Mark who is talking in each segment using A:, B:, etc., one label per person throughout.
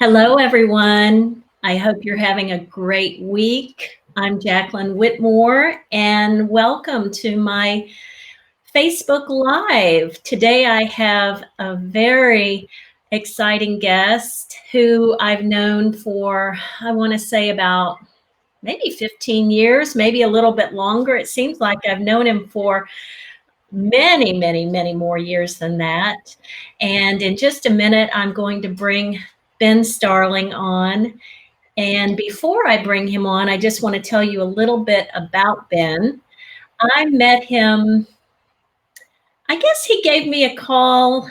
A: Hello, everyone. I hope you're having a great week. I'm Jacqueline Whitmore, and welcome to my Facebook Live. Today, I have a very exciting guest who I've known for, I want to say, about maybe 15 years, maybe a little bit longer. It seems like I've known him for many, many, many more years than that. And in just a minute, I'm going to bring Ben Starling on. And before I bring him on, I just want to tell you a little bit about Ben. I met him, I guess he gave me a call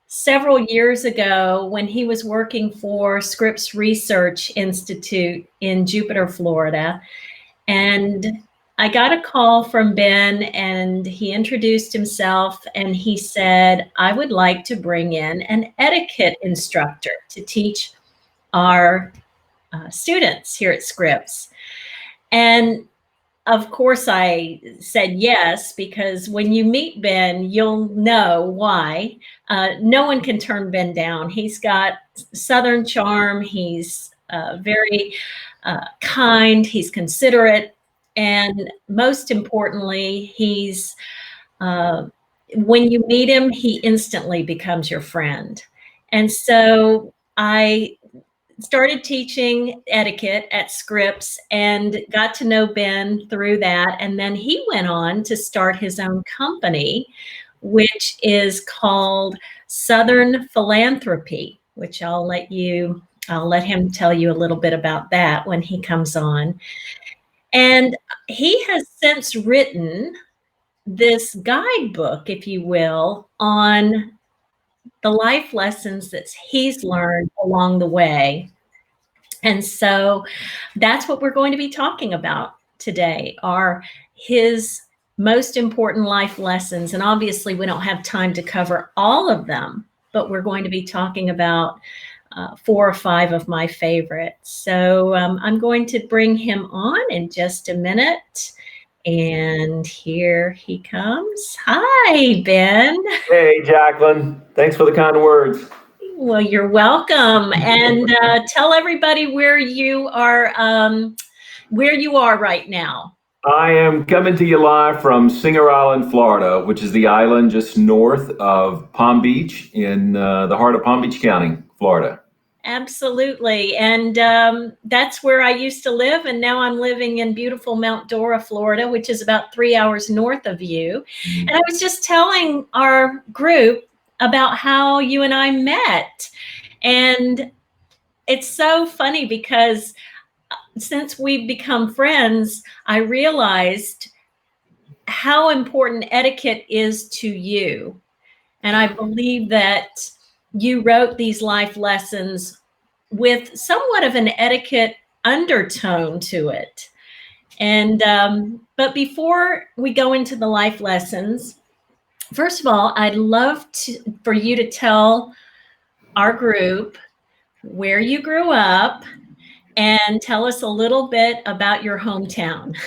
A: several years ago when he was working for Scripps Research Institute in Jupiter, Florida. And I got a call from Ben, and he introduced himself, and he said, I would like to bring in an etiquette instructor to teach our students here at Scripps. And of course, I said yes, because when you meet Ben, you'll know why. No one can turn Ben down. He's got Southern charm. He's very kind. He's considerate. And most importantly, when you meet him, he instantly becomes your friend. And so I started teaching etiquette at Scripps and got to know Ben through that. And then he went on to start his own company, which is called Southern Philanthropy, which I'll let him tell you a little bit about that when he comes on. And he has since written this guidebook, if you will, on the life lessons that he's learned along the way. And so that's what we're going to be talking about today, are his most important life lessons. And obviously, we don't have time to cover all of them, but we're going to be talking about 4 or 5 of my favorites. So I'm going to bring him on in just a minute. And here he comes. Hi, Ben.
B: Hey, Jacqueline. Thanks for the kind words.
A: Well, you're welcome. And tell everybody where you are right now.
B: I am coming to you live from Singer Island, Florida, which is the island just north of Palm Beach in the heart of Palm Beach County, Florida.
A: Absolutely. And that's where I used to live. And now I'm living in beautiful Mount Dora, Florida, which is about 3 hours north of you. And I was just telling our group about how you and I met. And it's so funny because since we've become friends, I realized how important etiquette is to you. And I believe that you wrote these life lessons with somewhat of an etiquette undertone to it. And but before we go into the life lessons, first of all, I'd love for you to tell our group where you grew up and tell us a little bit about your hometown.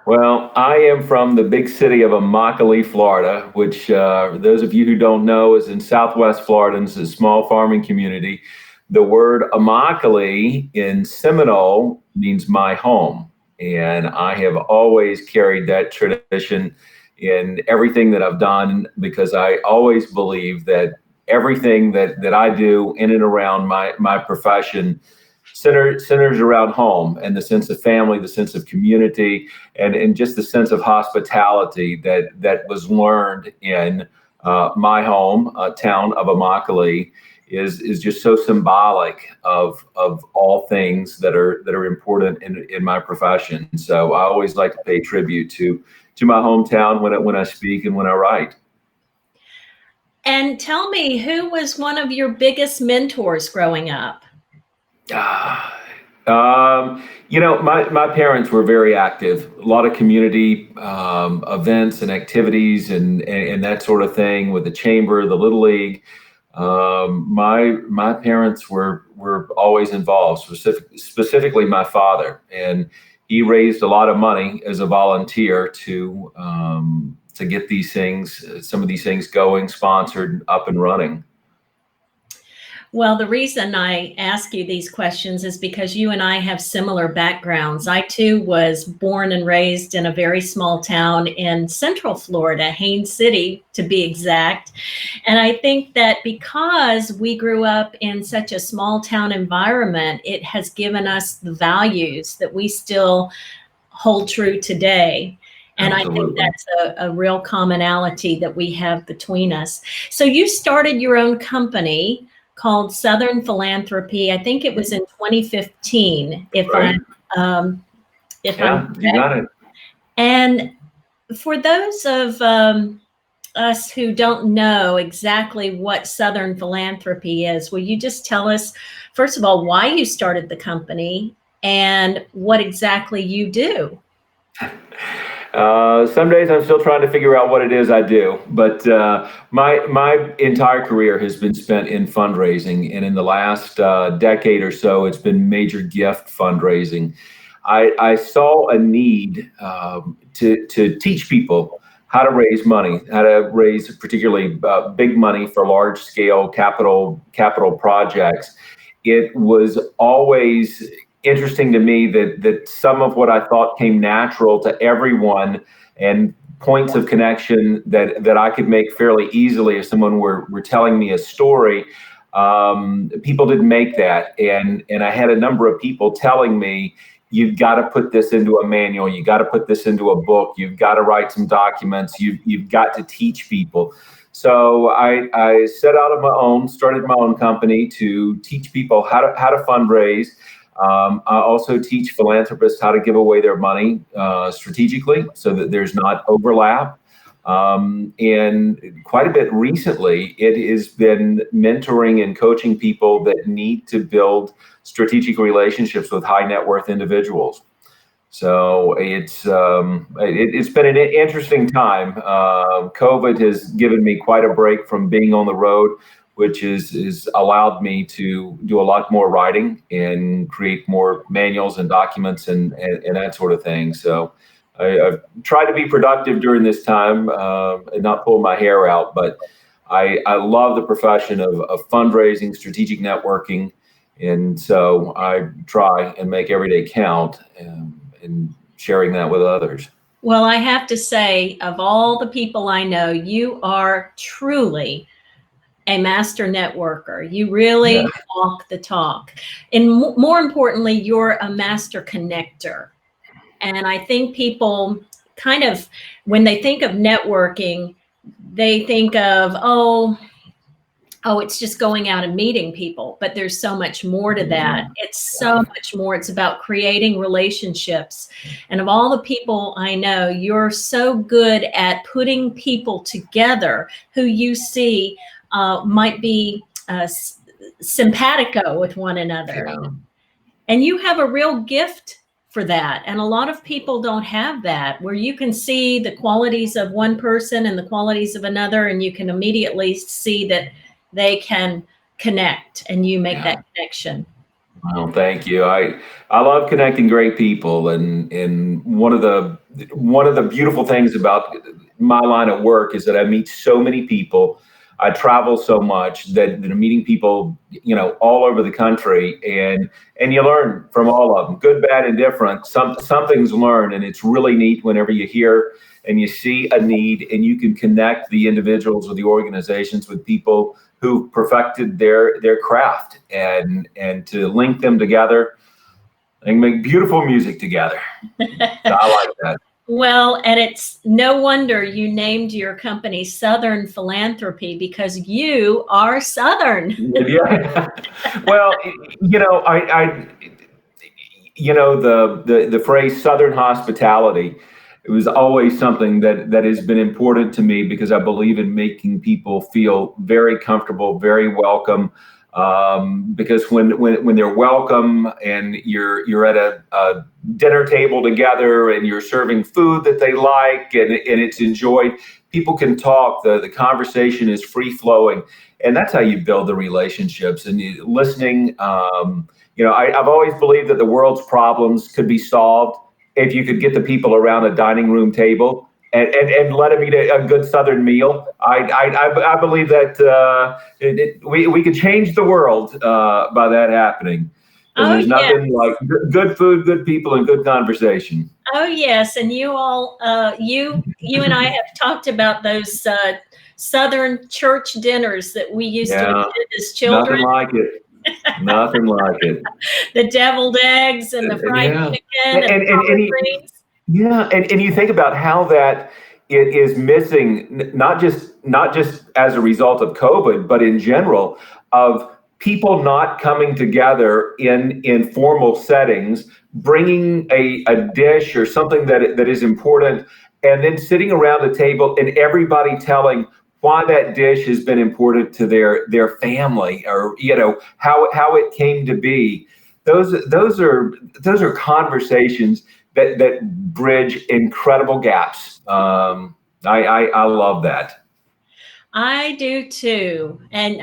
B: Well, I am from the big city of Immokalee, Florida, which those of you who don't know is in Southwest Florida. And it's a small farming community. The word Immokalee in Seminole means my home. And I have always carried that tradition in everything that I've done, because I always believe that everything that I do in and around my profession centers around home, and the sense of family, the sense of community, and just the sense of hospitality that was learned in my home town of Immokalee is just so symbolic of all things that are important in my profession. So I always like to pay tribute to my hometown when I speak and when I write.
A: And tell me, who was one of your biggest mentors growing up?
B: My parents were very active. A lot of community events and activities and that sort of thing with the chamber, the Little League. My parents were always involved, specifically my father, and he raised a lot of money as a volunteer to get some of these things going, sponsored, up and running.
A: Well, the reason I ask you these questions is because you and I have similar backgrounds. I too was born and raised in a very small town in Central Florida, Haines City to be exact. And I think that because we grew up in such a small town environment, it has given us the values that we still hold true today. And I think
B: Absolutely.
A: that's a real commonality that we have between us. So you started your own company called Southern Philanthropy. I think it was in 2015,
B: Right.
A: um, if I'm
B: Yeah, you
A: correct.
B: got it.
A: And for those of us who don't know exactly what Southern Philanthropy is, will you just tell us, first of all, why you started the company and what exactly you do?
B: Some days I'm still trying to figure out what it is I do, but my entire career has been spent in fundraising, and in the last decade or so, it's been major gift fundraising. I saw a need to teach people how to raise money, how to raise particularly big money for large scale capital projects. It was always interesting to me that some of what I thought came natural to everyone and points of connection that I could make fairly easily if someone were telling me a story. People didn't make that, and I had a number of people telling me, you've got to put this into a manual, you got to put this into a book, you've got to write some documents, you've got to teach people. So I set out on my own, started my own company to teach people how to fundraise. I also teach philanthropists how to give away their money strategically so that there's not overlap. And quite a bit recently, it has been mentoring and coaching people that need to build strategic relationships with high net worth individuals. So it's been an interesting time. COVID has given me quite a break from being on the road, which is allowed me to do a lot more writing and create more manuals and documents and that sort of thing. So I've tried to be productive during this time and not pull my hair out, but I love the profession of fundraising, strategic networking, and so I try and make every day count. And sharing that with others.
A: Well, I have to say, of all the people I know, you are truly a master networker. You
B: Yeah.
A: really walk the talk. And more importantly, you're a master connector. And I think people kind of, when they think of networking, they think of, it's just going out and meeting people. But there's so much more to that. It's so much more. It's about creating relationships. And of all the people I know, you're so good at putting people together who you see might be simpatico with one another.
B: Yeah.
A: And you have a real gift for that. And a lot of people don't have that, where you can see the qualities of one person and the qualities of another, and you can immediately see that they can connect and you make
B: Yeah.
A: that connection.
B: Well, thank you. I love connecting great people, and one of the beautiful things about my line of work is that I meet so many people. I travel so much that I'm meeting people, all over the country, and you learn from all of them, good, bad, and different. Something's learned, and it's really neat whenever you hear and you see a need, and you can connect the individuals or the organizations with people who perfected their craft, and to link them together and make beautiful music together. So I like that.
A: Well, and it's no wonder you named your company Southern Philanthropy, because you are Southern.
B: Yeah. Well, the phrase Southern hospitality, it was always something that has been important to me because I believe in making people feel very comfortable, very welcome. Because when they're welcome and you're at a dinner table together and you're serving food that they like, and it's enjoyed, people can talk. The conversation is free flowing, and that's how you build the relationships. And listening. I've always believed that the world's problems could be solved if you could get the people around a dining room table and let them eat a good Southern meal. I believe that we could change the world by that happening, because
A: Oh,
B: there's
A: yeah.
B: nothing like good food, good people, and good conversation.
A: Oh, yes. And you all, you and I have talked about those Southern church dinners that we used to
B: Yeah,
A: attend as children.
B: nothing like it. Nothing like it.
A: The deviled eggs and the fried
B: Yeah,
A: chicken
B: and
A: and
B: and and, and
A: collard
B: you,
A: greens.
B: yeah, and you think about how that it is missing, not just as a result of COVID, but in general, of people not coming together in formal settings, bringing a dish or something that is important, and then sitting around the table and everybody telling why that dish has been important to their family, or how it came to be. Those are conversations that bridge incredible gaps. I love that.
A: I do too. And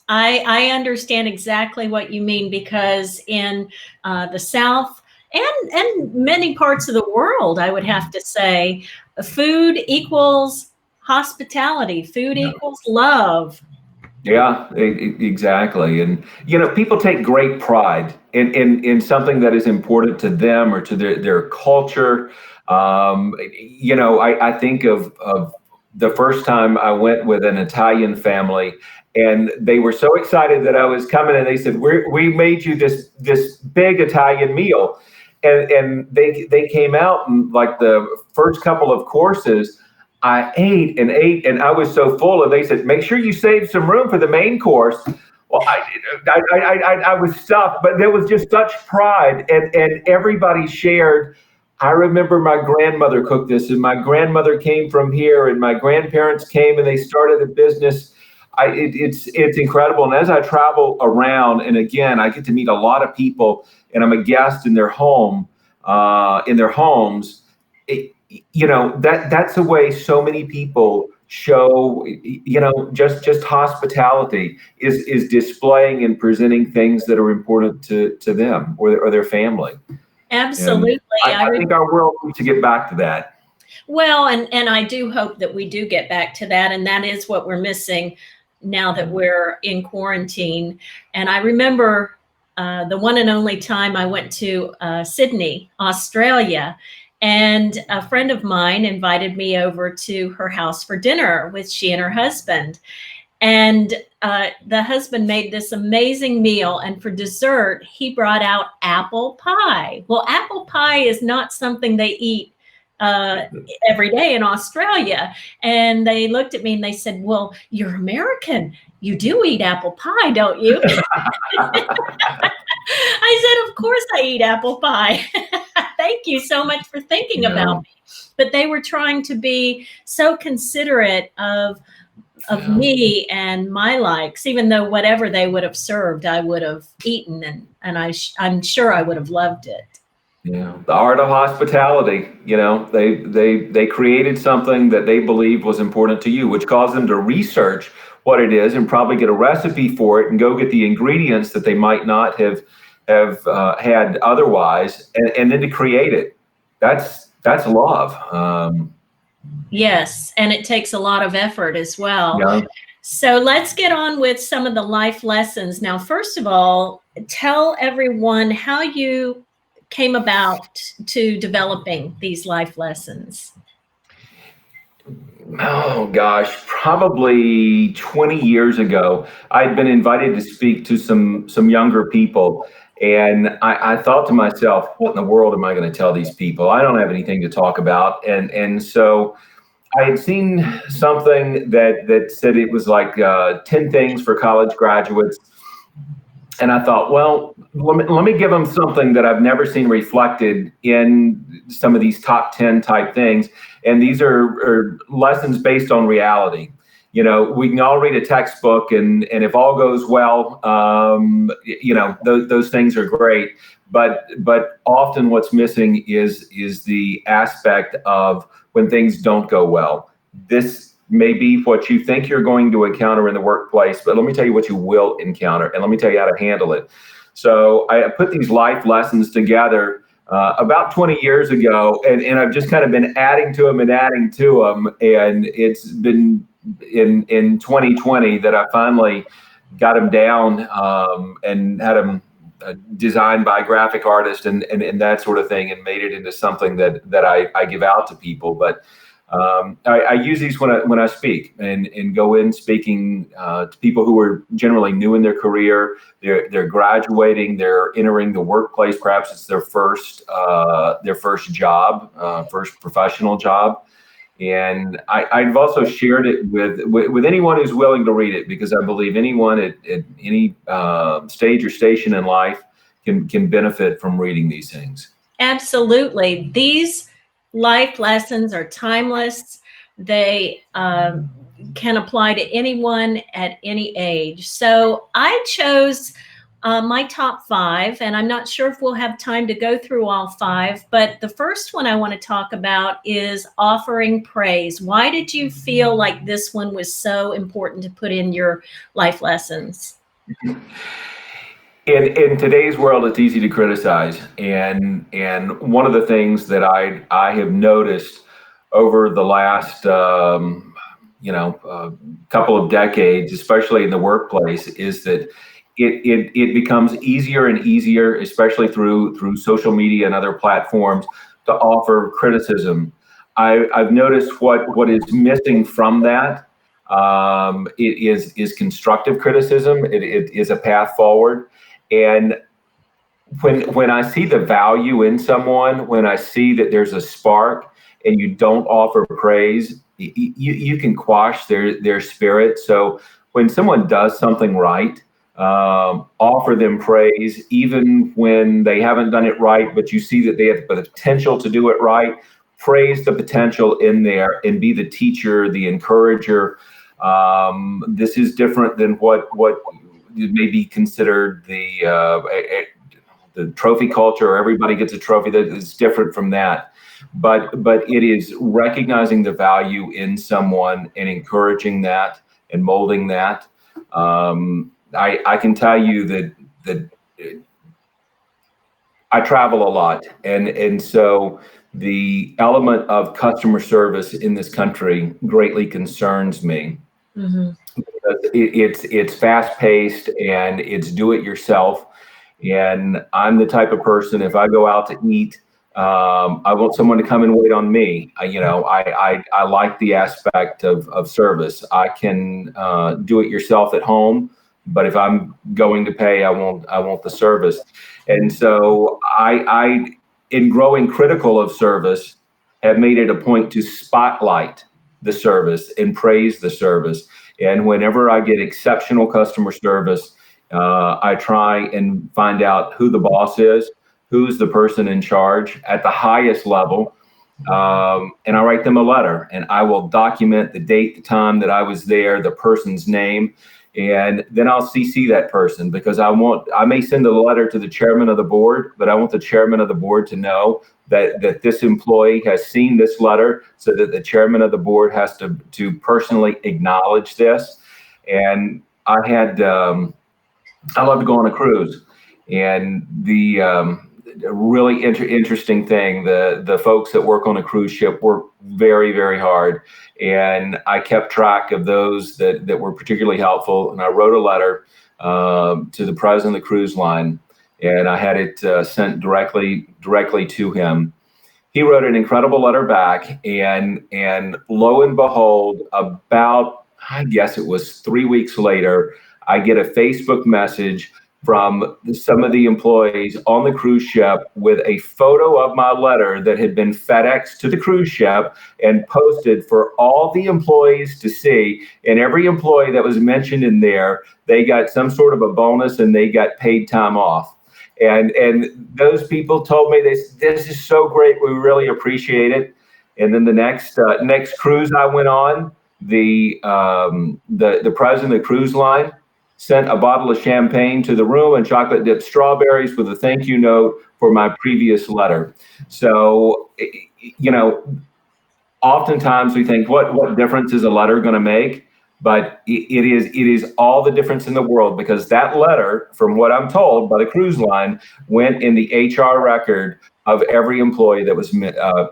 A: I understand exactly what you mean, because in the South and many parts of the world, I would have to say, food equals hospitality, food
B: Yeah,
A: equals love.
B: yeah, exactly. And people take great pride in something that is important to them or to their culture. I think of the first time I went with an Italian family, and they were so excited that I was coming, and they said, we made you this big Italian meal. And they came out, and like the first couple of courses, I ate and ate, and I was so full. And they said, "Make sure you save some room for the main course." Well, I was stuffed, but there was just such pride, and everybody shared. I remember my grandmother cooked this, and my grandmother came from here, and my grandparents came, and they started a business. It's incredible. And as I travel around, and again, I get to meet a lot of people, and I'm a guest in their homes. That's a way so many people show, just hospitality is displaying and presenting things that are important to them or their family. And
A: Absolutely.
B: I think our world needs to get back to that.
A: Well, and I do hope that we do get back to that, and that is what we're missing now that we're in quarantine. And I remember the one and only time I went to Sydney, Australia, and a friend of mine invited me over to her house for dinner with she and her husband. And the husband made this amazing meal. And for dessert, he brought out apple pie. Well, apple pie is not something they eat uh, every day in Australia. And they looked at me and they said, "Well, you're American. You do eat apple pie, don't you?" I said, "Of course I eat apple pie." Thank you so much for thinking about
B: Yeah,
A: me. But they were trying to be so considerate of
B: yeah,
A: me and my likes, even though whatever they would have served, I would have eaten, and I'm sure I would have loved it.
B: yeah. The art of hospitality. They created something that they believed was important to you, which caused them to research what it is and probably get a recipe for it and go get the ingredients that they might not have had otherwise, and then to create it. That's love.
A: Yes, and it takes a lot of effort as well.
B: Yeah.
A: So let's get on with some of the life lessons. Now, first of all, tell everyone how you came about to developing these life lessons.
B: Oh gosh, probably 20 years ago, I'd been invited to speak to some younger people, and I thought to myself, what in the world am I going to tell these people? I don't have anything to talk about, and so I had seen something that said it was like 10 things for college graduates. And I thought, well, let me give them something that I've never seen reflected in some of these top 10 type things. And these are lessons based on reality. We can all read a textbook, and if all goes well, those things are great. But often what's missing is the aspect of when things don't go well. This may be what you think you're going to encounter in the workplace, but let me tell you what you will encounter, and let me tell you how to handle it. So I put these life lessons together about 20 years ago, and I've just kind of been adding to them and adding to them, and it's been in 2020 that I finally got them down, and had them designed by a graphic artist and that sort of thing, and made it into something that I give out to people. But I use these when I speak and go in speaking to people who are generally new in their career. They're graduating, they're entering the workplace. Perhaps it's their first job, first professional job. And I've also shared it with anyone who's willing to read it, because I believe anyone at any stage or station in life can benefit from reading these things.
A: Absolutely. These life lessons are timeless. They can apply to anyone at any age. So I chose my top 5, and I'm not sure if we'll have time to go through all 5, but the first one I want to talk about is offering praise. Why did you feel like this one was so important to put in your life lessons?
B: In today's world, it's easy to criticize, and one of the things that I have noticed over the last couple of decades, especially in the workplace, is that it becomes easier and easier, especially through social media and other platforms, to offer criticism. I've noticed what is missing from that. It is constructive criticism. It is a path forward. And when I see the value in someone, when I see that there's a spark and you don't offer praise, you can quash their spirit. So when someone does something right, offer them praise, even when they haven't done it right, but you see that they have the potential to do it right. Praise the potential in there and be the teacher, the encourager. This is different than what may be considered the trophy culture, or everybody gets a trophy. That is different from that. But it is recognizing the value in someone and encouraging that and molding that. I can tell you that I travel a lot, and so the element of customer service in this country greatly concerns me.
A: Mm-hmm.
B: It's fast paced and it's do it yourself. And I'm the type of person, if I go out to eat, I want someone to come and wait on me. I like the aspect of service. I can do it yourself at home, but if I'm going to pay, I want the service. And so I, in growing critical of service, have made it a point to spotlight the service and praise the service. And whenever I get exceptional customer service, I try and find out who the boss is, who's the person in charge at the highest level, and I write them a letter, and I will document the date, the time that I was there, the person's name, and then I'll CC that person, because I may send a letter to the chairman of the board, but I want the chairman of the board to know that this employee has seen this letter, so that the chairman of the board has to personally acknowledge this. And I love to go on a cruise, and the really interesting thing, the folks that work on a cruise ship work very, very hard, and I kept track of those that were particularly helpful, and I wrote a letter to the president of the cruise line, and I had it sent directly to him. He wrote an incredible letter back, and lo and behold, about, I guess it was 3 weeks later, I get a Facebook message from some of the employees on the cruise ship with a photo of my letter that had been FedExed to the cruise ship and posted for all the employees to see. And every employee that was mentioned in there, they got some sort of a bonus, and they got paid time off. And those people told me, this is so great, we really appreciate it. And then the next cruise I went on, the president of the cruise line sent a bottle of champagne to the room and chocolate dipped strawberries with a thank you note for my previous letter. So, oftentimes we think, what difference is a letter going to make? but it is all the difference in the world, because that letter, from what I'm told by the cruise line, went in the HR record of every employee that was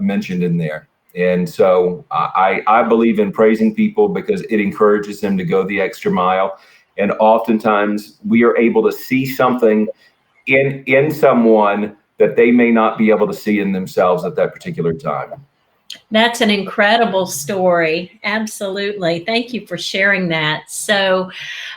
B: mentioned in there. And so I believe in praising people because it encourages them to go the extra mile. And oftentimes we are able to see something in someone that they may not be able to see in themselves at that particular time.
A: That's an incredible story. Absolutely. Thank you for sharing that. So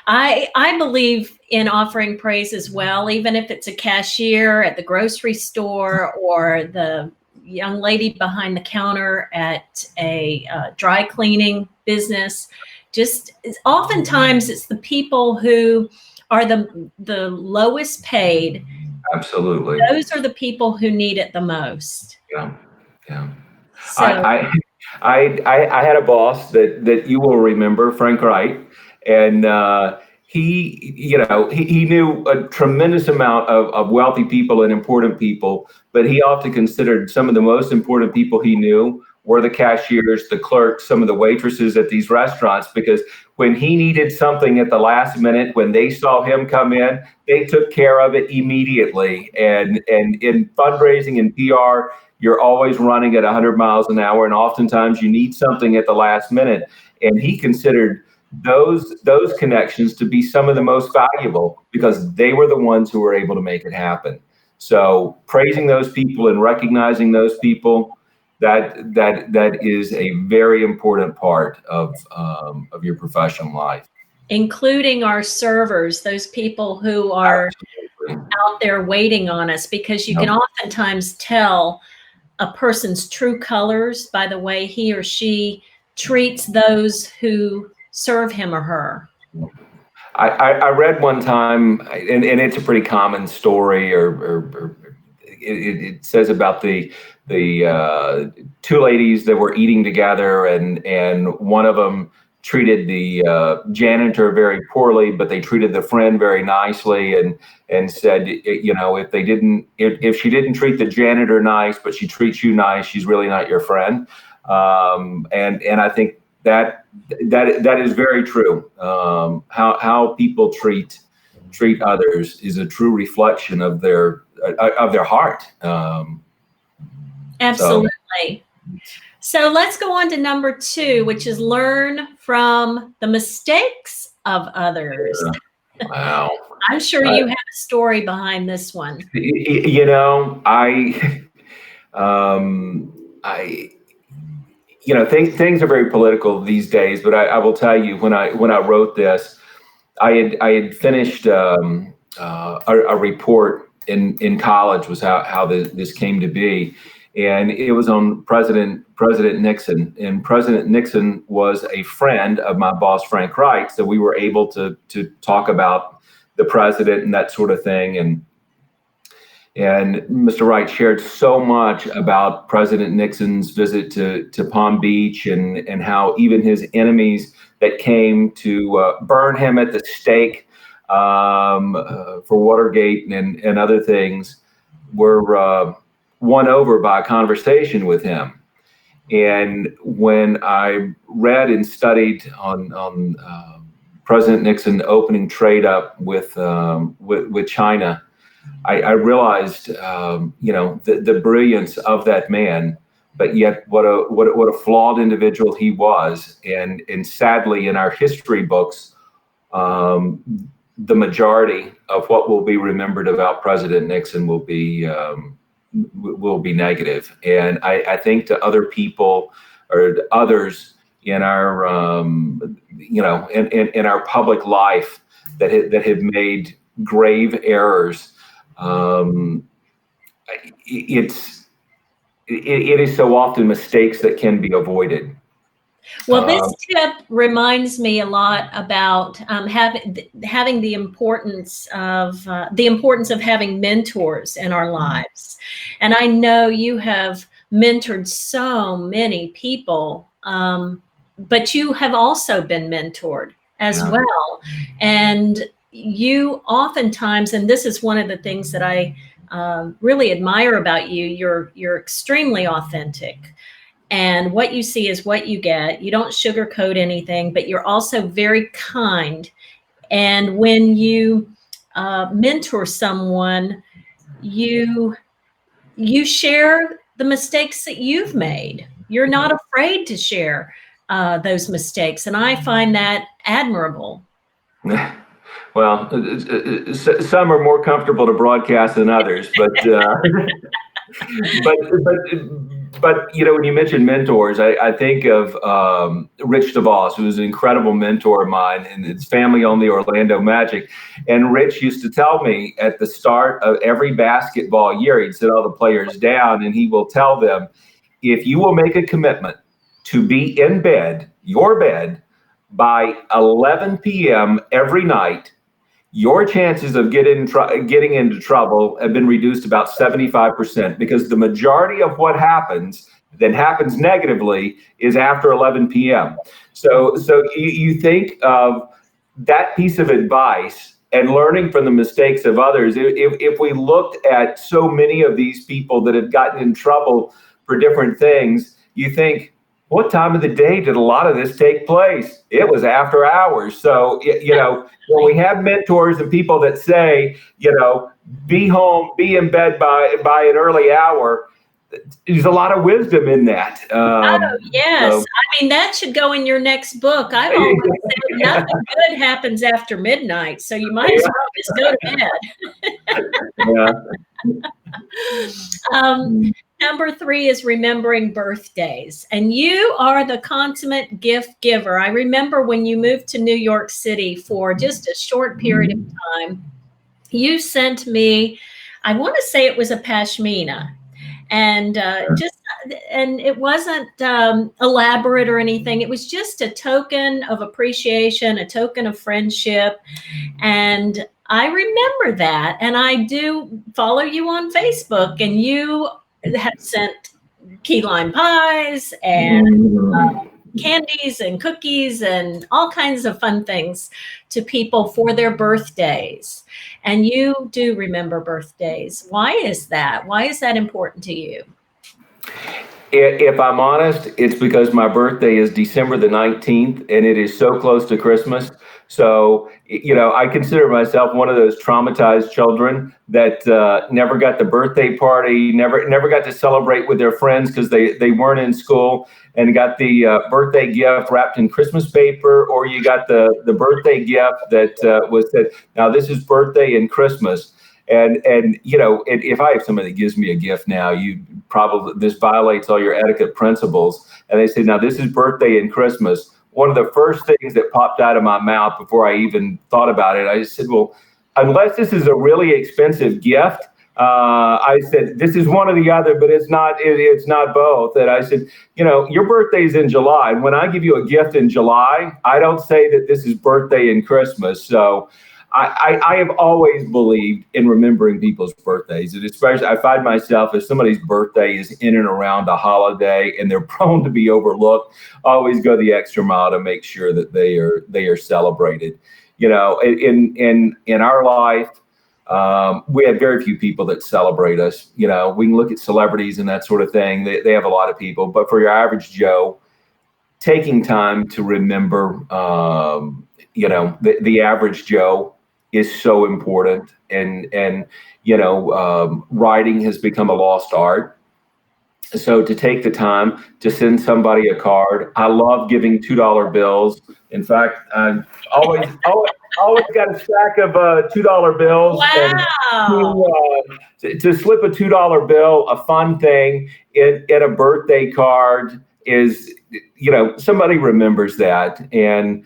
A: I believe in offering praise as well, even if it's a cashier at the grocery store or the young lady behind the counter at a dry cleaning business. Just oftentimes it's the people who are the lowest paid.
B: Absolutely.
A: Those are the people who need it the most.
B: Yeah. Yeah.
A: So
B: I, I had a boss that you will remember, Frank Wright, and he knew a tremendous amount of wealthy people and important people, but he often considered some of the most important people he knew were the cashiers, the clerks, some of the waitresses at these restaurants, because when he needed something at the last minute, when they saw him come in, they took care of it immediately. And in fundraising and PR, you're always running at 100 miles an hour, and oftentimes you need something at the last minute. And he considered those connections to be some of the most valuable because they were the ones who were able to make it happen. So praising those people and recognizing those people, that is a very important part of your professional life.
A: including our servers, those people who are
B: Absolutely.
A: out there waiting on us, because you can
B: Yep.
A: oftentimes tell a person's true colors by the way he or she treats those who serve him or her.
B: I read one time, and it's a pretty common story, or it says about the two ladies that were eating together, and one of them treated the janitor very poorly, but they treated the friend very nicely, and said, if she didn't treat the janitor nice, but she treats you nice, she's really not your friend. And I think that is very true. How people treat others is a true reflection of their heart.
A: Absolutely. So let's go on to number 2, which is learn from the mistakes of others.
B: Wow.
A: I'm sure you have a story behind this one.
B: Things are very political these days, but I will tell you, when I wrote this, I had finished a report in college, was how this came to be, and it was on President Nixon, and President Nixon was a friend of my boss Frank Wright, so we were able to talk about the president and that sort of thing, and Mr. Wright shared so much about President Nixon's visit to Palm Beach, and how even his enemies that came to burn him at the stake for Watergate and other things were won over by a conversation with him. And when I read and studied on President Nixon opening trade up with China, I realized, the brilliance of that man, but yet what a flawed individual he was. And sadly, in our history books, the majority of what will be remembered about President Nixon will be negative. And I think to other people or others in our in our public life that have made grave errors, it is so often mistakes that can be avoided.
A: Well, this tip reminds me a lot about having the importance of having mentors in our lives. And I know you have mentored so many people, but you have also been mentored as well. And you oftentimes, and this is one of the things that I really admire about you, you're extremely authentic. And what you see is what you get. You don't sugarcoat anything, but you're also very kind. And when you mentor someone, you share the mistakes that you've made. You're not afraid to share those mistakes, and I find that admirable.
B: Well, some are more comfortable to broadcast than others, but but when you mention mentors, I think of Rich DeVos, who was an incredible mentor of mine, and his family owned the Orlando Magic. And Rich used to tell me at the start of every basketball year, he'd sit all the players down, and he will tell them, if you will make a commitment to be in bed, your bed, by 11 p.m. every night, your chances of getting into trouble have been reduced about 75%, because the majority of what happens that happens negatively is after 11 p.m. So you think of that piece of advice and learning from the mistakes of others. If we looked at so many of these people that have gotten in trouble for different things, you think, what time of the day did a lot of this take place? It was after hours. So, when we have mentors and people that say, be home, be in bed by an early hour, there's a lot of wisdom in that.
A: Yes. I mean, that should go in your next book. I've always said nothing good happens after midnight, so you might as well just go to bed.
B: Yeah.
A: Number 3 is remembering birthdays. And you are the consummate gift giver. I remember when you moved to New York City for just a short period of time, you sent me, I want to say it was a pashmina. And and it wasn't elaborate or anything. It was just a token of appreciation, a token of friendship. And I remember that. And I do follow you on Facebook, and you have sent key lime pies and candies and cookies and all kinds of fun things to people for their birthdays. And you do remember birthdays. Why is that? Why is that important to you?
B: If I'm honest, it's because my birthday is December the 19th, and it is so close to Christmas. So, I consider myself one of those traumatized children that never got the birthday party, never got to celebrate with their friends because they weren't in school, and got the birthday gift wrapped in Christmas paper, or you got the birthday gift that was said, now this is birthday and Christmas. And if I have somebody that gives me a gift now, this violates all your etiquette principles. And they say, now this is birthday and Christmas. One of the first things that popped out of my mouth before I even thought about it, I just said, well, unless this is a really expensive gift, I said, this is one or the other, but it's not both. And I said, your birthday's in July. And when I give you a gift in July, I don't say that this is birthday and Christmas. So I have always believed in remembering people's birthdays, and especially I find myself, if somebody's birthday is in and around a holiday and they're prone to be overlooked, I always go the extra mile to make sure that they are celebrated. In our life, we have very few people that celebrate us. We can look at celebrities and that sort of thing. They have a lot of people, but for your average Joe, taking time to remember, the average Joe is so important, and writing has become a lost art. So to take the time to send somebody a card, I love giving $2 bills. In fact, I always got a stack of $2 bills.
A: Wow!
B: And to slip a $2 bill, a fun thing in a birthday card is, somebody remembers that. And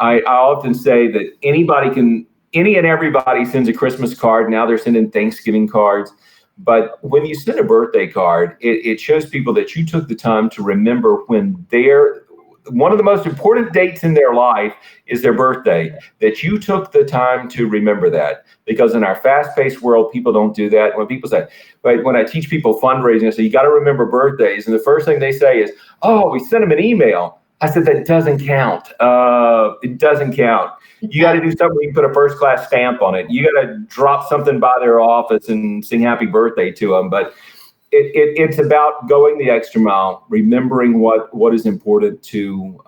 B: I often say that any and everybody sends a Christmas card. Now they're sending Thanksgiving cards. But when you send a birthday card, it shows people that you took the time to remember when one of the most important dates in their life is their birthday, that you took the time to remember that. Because in our fast-paced world, people don't do that. When people say, right, when I teach people fundraising, I say, you got to remember birthdays. And the first thing they say is, oh, we sent them an email. I said, that doesn't count. It doesn't count. You got to do something where you can put a first-class stamp on it. You got to drop something by their office and sing happy birthday to them. But it's about going the extra mile, remembering what is important to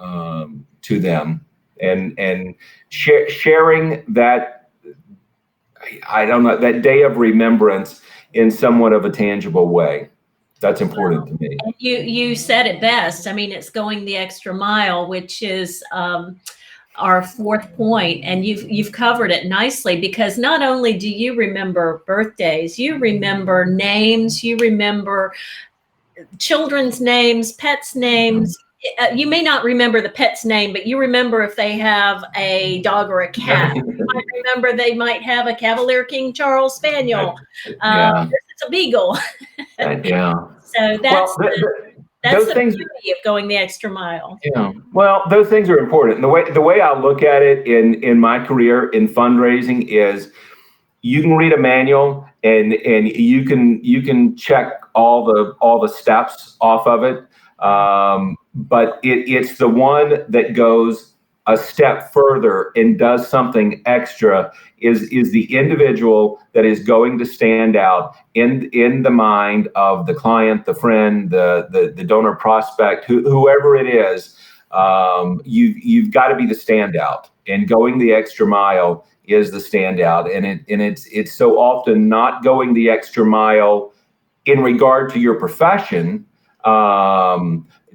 B: them, and sharing that, I don't know, that day of remembrance in somewhat of a tangible way. That's important to me.
A: You said it best. I mean, it's going the extra mile, which is our fourth point, and you've covered it nicely, because not only do you remember birthdays, you remember names, you remember children's names, pets' names. You may not remember the pet's name, but you remember if they have a dog or a cat. You might remember they might have a Cavalier King Charles Spaniel. It's a beagle.
B: Yeah.
A: So that's the beauty of going the extra mile.
B: Yeah. Well, those things are important. The way I look at it in my career in fundraising is, you can read a manual and you can check all the steps off of it, but it's the one that goes a step further and does something extra is the individual that is going to stand out in the mind of the client, the friend, the donor prospect, whoever it is. You've got to be the standout, and going the extra mile is the standout, and it's so often not going the extra mile in regard to your profession,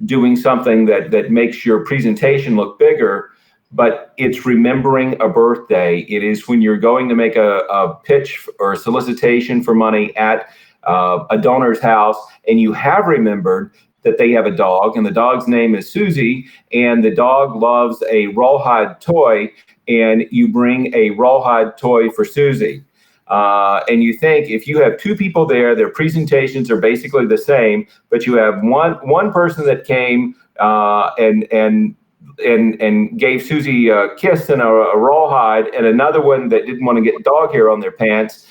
B: doing something that makes your presentation look bigger, but it's remembering a birthday. It is when you're going to make a pitch or a solicitation for money at a donor's house, and you have remembered that they have a dog, and the dog's name is Susie, and the dog loves a rawhide toy, and you bring a rawhide toy for Susie. And you think, if you have two people there, their presentations are basically the same, but you have one person that came and gave Susie a kiss and a rawhide, and another one that didn't want to get dog hair on their pants.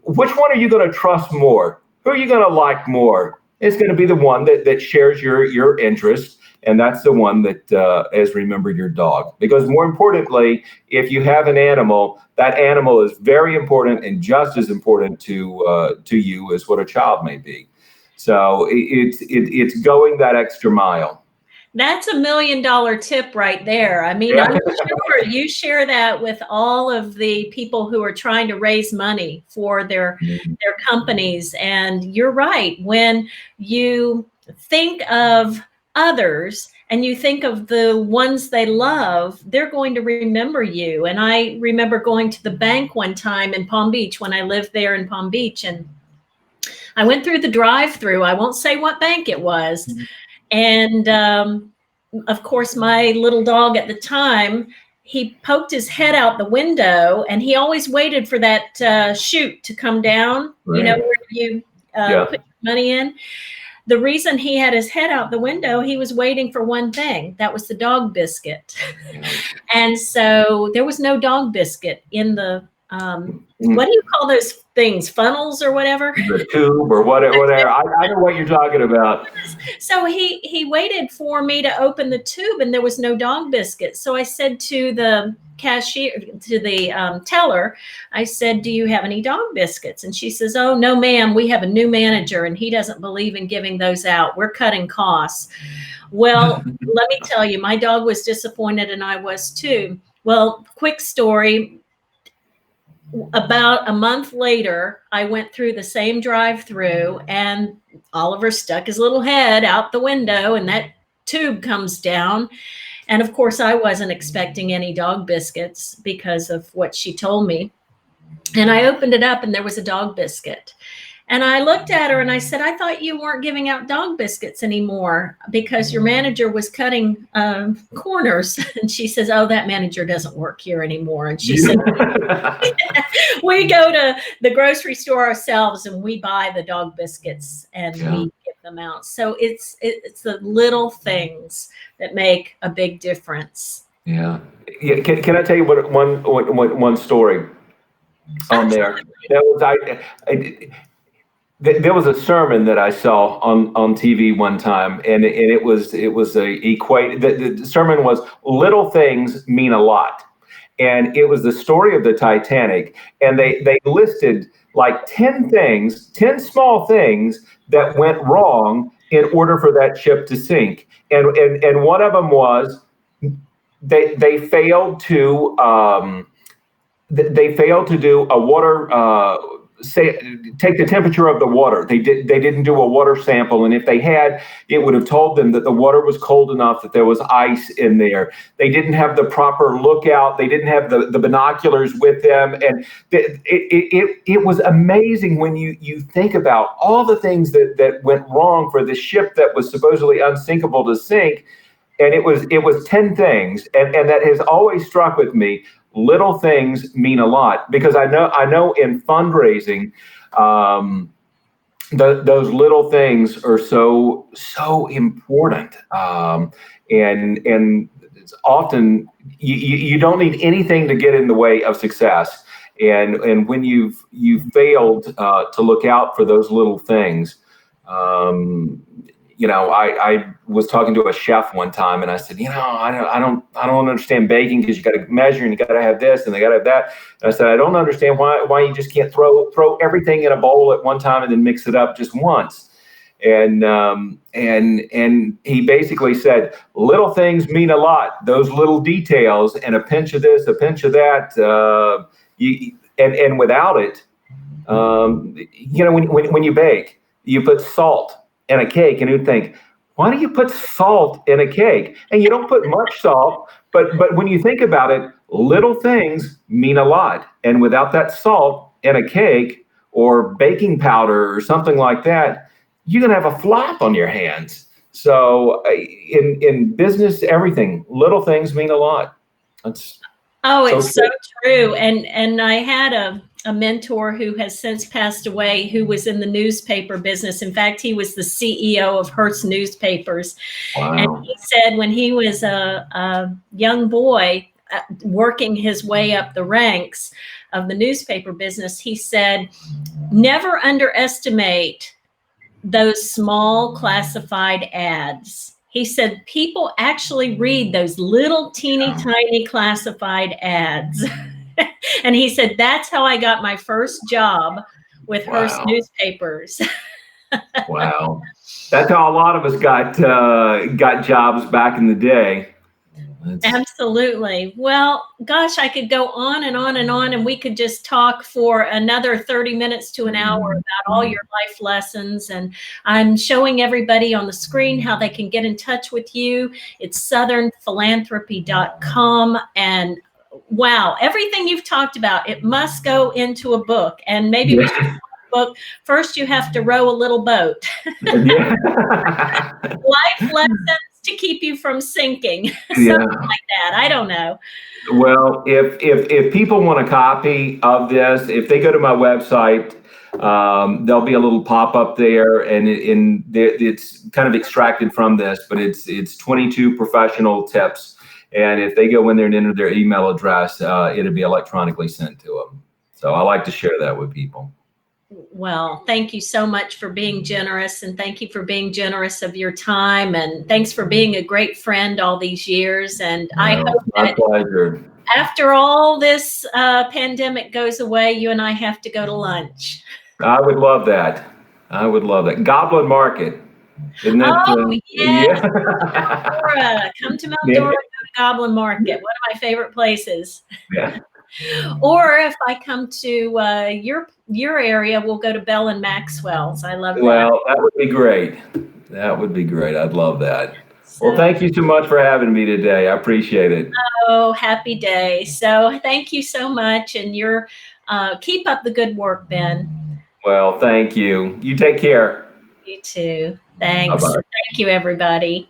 B: Which one are you going to trust more? Who are you going to like more? It's going to be the one that shares your interest, and that's the one that has remembered your dog. Because more importantly, if you have an animal, that animal is very important and just as important to you as what a child may be. So it's going that extra mile.
A: That's $1 million tip right there. I mean, I'm sure you share that with all of the people who are trying to raise money for their companies. And you're right. When you think of others and you think of the ones they love, they're going to remember you. And I remember going to the bank one time in Palm Beach when I lived there in Palm Beach, and I went through the drive-through. I won't say what bank it was. And of course, my little dog at the time, he poked his head out the window, and he always waited for that chute to come down,
B: right.
A: You know, where you put your money in. The reason he had his head out the window, he was waiting for one thing. That was the dog biscuit. And so there was no dog biscuit in the, what do you call those things? Funnels or whatever?
B: The tube or whatever. I know what you're talking about.
A: So he waited for me to open the tube, and there was no dog biscuit. So I said to the cashier, to the teller, I said, "Do you have any dog biscuits?" And she says, "Oh, no, ma'am. We have a new manager, and he doesn't believe in giving those out. We're cutting costs." Well, let me tell you, my dog was disappointed, and I was too. Well, quick story. About a month later, I went through the same drive-through, and Oliver stuck his little head out the window, and that tube comes down. And of course, I wasn't expecting any dog biscuits because of what she told me. And I opened it up, and there was a dog biscuit. And I looked at her and I said, "I thought you weren't giving out dog biscuits anymore because your manager was cutting corners." And she says, "Oh, that manager doesn't work here anymore." And she said, "We go to the grocery store ourselves and we buy the dog biscuits and we give them out." So it's the little things that make a big difference.
B: Yeah. Can I tell you one story on there? There was a sermon that I saw on TV one time, and the sermon was, "Little things mean a lot." and it was the story of the Titanic. And they listed like 10 things, 10 small things that went wrong in order for that ship to sink. And one of them was they failed to they failed to do a water take the temperature of the water. They didn't do a water sample, and if they had, it would have told them that the water was cold enough that there was ice in there. They didn't have the proper lookout. They didn't have the binoculars with them, and it was amazing when you think about all the things that went wrong for the ship that was supposedly unsinkable to sink. And it was 10 things, and that has always struck with me. Little things mean a lot, because I know in fundraising, those little things are so important, and it's often you don't need anything to get in the way of success, and when you've failed to look out for those little things. I was talking to a chef one time, and I said, I don't understand baking, because you got to measure and you got to have this and they got to have that. And I said, I don't understand why you just can't throw everything in a bowl at one time and then mix it up just once. And he basically said, little things mean a lot. Those little details, and a pinch of this, a pinch of that, and without it, when you bake, you put salt in a cake, and you'd think, why do you put salt in a cake? And you don't put much salt, but when you think about it, little things mean a lot. And without that salt in a cake or baking powder or something like that, you're gonna have a flop on your hands. So in business, everything, little things mean a lot.
A: It's so true. And I had a mentor who has since passed away, who was in the newspaper business. In fact, he was the CEO of Hearst Newspapers.
B: Wow.
A: And he said when he was a young boy working his way up the ranks of the newspaper business, he said, never underestimate those small classified ads. He said, people actually read those little teeny tiny classified ads. And he said, that's how I got my first job with Hearst Newspapers.
B: Wow. That's how a lot of us got jobs back in the day.
A: Absolutely. Well, gosh, I could go on and on and on, and we could just talk for another 30 minutes to an hour about all your life lessons. And I'm showing everybody on the screen how they can get in touch with you. It's southernphilanthropy.com. And wow, everything you've talked about, it must go into a book. And maybe we should write a book. First, you have to row a little boat. Life lessons to keep you from sinking. Something like that. I don't know.
B: Well, if people want a copy of this, if they go to my website, there'll be a little pop-up there, and it's kind of extracted from this, but it's 22 professional tips. And if they go in there and enter their email address, it'll be electronically sent to them. So I like to share that with people.
A: Well, thank you so much for being generous, and thank you for being generous of your time, and thanks for being a great friend all these years. And I hope that after all this pandemic goes away, you and I have to go to lunch.
B: I would love that. Goblin Market. Isn't that,
A: yes. Meldora. Come to Meldora, go to Goblin Market. One of my favorite places.
B: Yeah.
A: Or if I come to your area, we'll go to Bell and Maxwell's. I love that.
B: Well, that would be great. I'd love that. So, well, thank you so much for having me today. I appreciate it.
A: Oh, happy day. So thank you so much. And keep up the good work, Ben.
B: Well, thank you. You take care.
A: You too. Thanks.
B: Bye-bye.
A: Thank you, everybody.